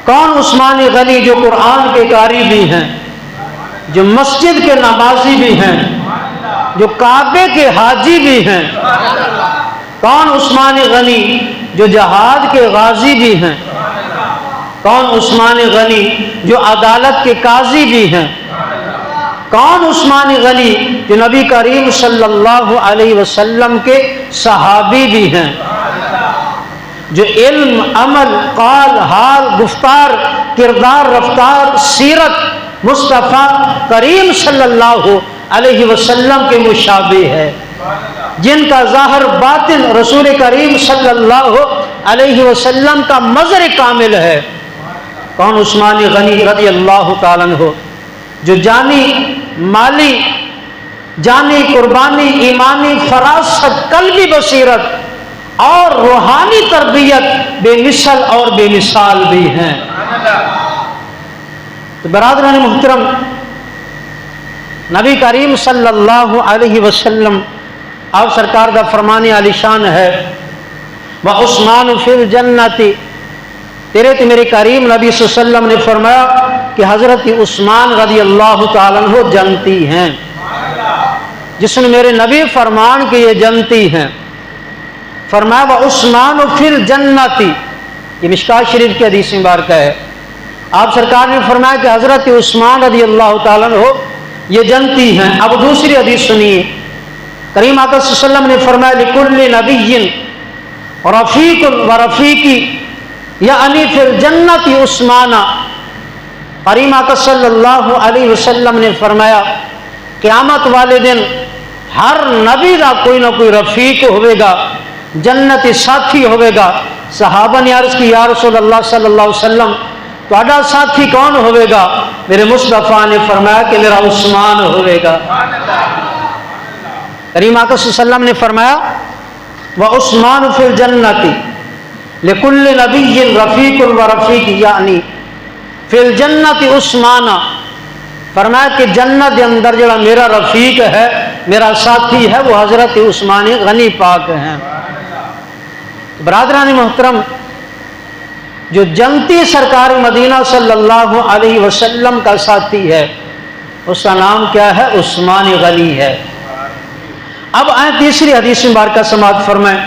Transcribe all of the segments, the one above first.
کون عثمان غنی جو قرآن کے قاری بھی ہیں، جو مسجد کے نمازی بھی ہیں، جو کعبے کے حاجی بھی ہیں؟ کون عثمان غنی جو جہاد کے غازی بھی ہیں؟ کون عثمان غنی جو عدالت کے قاضی بھی ہیں؟ کون عثمان غنی جو نبی کریم صلی اللہ علیہ وسلم کے صحابی بھی ہیں، جو علم، عمل، قال، حال، گفتار، کردار، رفتار، سیرت مصطفیٰ کریم صلی اللہ علیہ وسلم کے مشابہ ہے، جن کا ظاہر باطن رسول کریم صلی اللہ علیہ وسلم کا مظہر کامل ہے؟ کون عثمان غنی رضی اللہ تعالیٰ عنہ جو جانی، مالی، جانی قربانی، ایمانی فراست، قلبی بصیرت اور روحانی تربیت بے مثل اور بے مثال بھی ہیں؟ تو برادران محترم، نبی کریم صلی اللہ علیہ وسلم آپ سرکار کا فرمان عالی شان ہے، وعثمان فی الجنت، تیرے تو میرے کریم نبی صلی اللہ علیہ وسلم نے فرمایا کہ حضرت عثمان رضی اللہ تعالیٰ عنہ جنتی ہیں۔ جس نے میرے نبی فرمان کہ یہ جنتی ہیں، فرمایا وعثمان فی الجنت، یہ مشکوٰۃ شریف کی حدیث مبارکہ ہے۔ آپ سرکار نے فرمایا کہ حضرت عثمان رضی اللہ تعالیٰ عنہ یہ جنتی ہیں۔ اب دوسری حدیث سنیے، کریم آقا صلی اللہ علیہ وسلم نے فرمایا لکل نبی رفیق و رفیقی یعنی فی الجنت عثمان۔ کریم آقا صلی اللہ علیہ وسلم نے فرمایا قیامت والے دن ہر نبی کا کوئی نہ کوئی رفیق ہوئے گا، جنتی ساتھی ہوئے گا۔ صحابہ نے عرض کی یا رسول اللہ صلی اللہ علیہ وسلم تہاڈا ساتھی کون ہوئے گا؟ میرے مصطفیٰ نے فرمایا کہ میرا عثمان ہوئے گا۔ کریم آقا صلی اللہ علیہ وسلم نے فرمایا وعثمان فی الجنت لکل نبی رفیق و رفیق یعنی فی الجنت عثمان۔ فرمایا کہ جنت کے اندر جڑا میرا رفیق ہے، میرا ساتھی ہے، وہ حضرت عثمان غنی پاک ہیں۔ برادران محترم، جو جنتی سرکار مدینہ صلی اللہ علیہ وسلم کا ساتھی ہے اس کا نام کیا ہے؟ عثمان غنی ہے۔ اب آئیں تیسری حدیث مبارکہ سماعت فرمائیں۔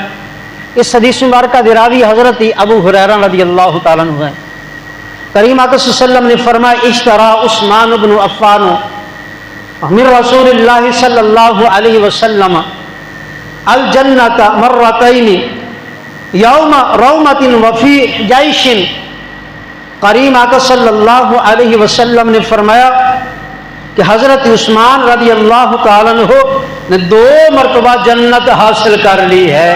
اس حدیث مبارکہ راوی حضرت ابو ہریرہ رضی اللہ تعالیٰ عنہ ہے۔ کریم آقا صلی اللہ علیہ وسلم نے فرمایا اشترا عثمان بن عفان من رسول اللہ صلی اللہ علیہ وسلم الجنت مرتین یوم رومت وفی جیش۔ کریم آقا صلی اللہ علیہ وسلم نے فرمایا کہ حضرت عثمان رضی اللہ تعالیٰ عنہ نے 2 مرتبہ جنت حاصل کر لی ہے۔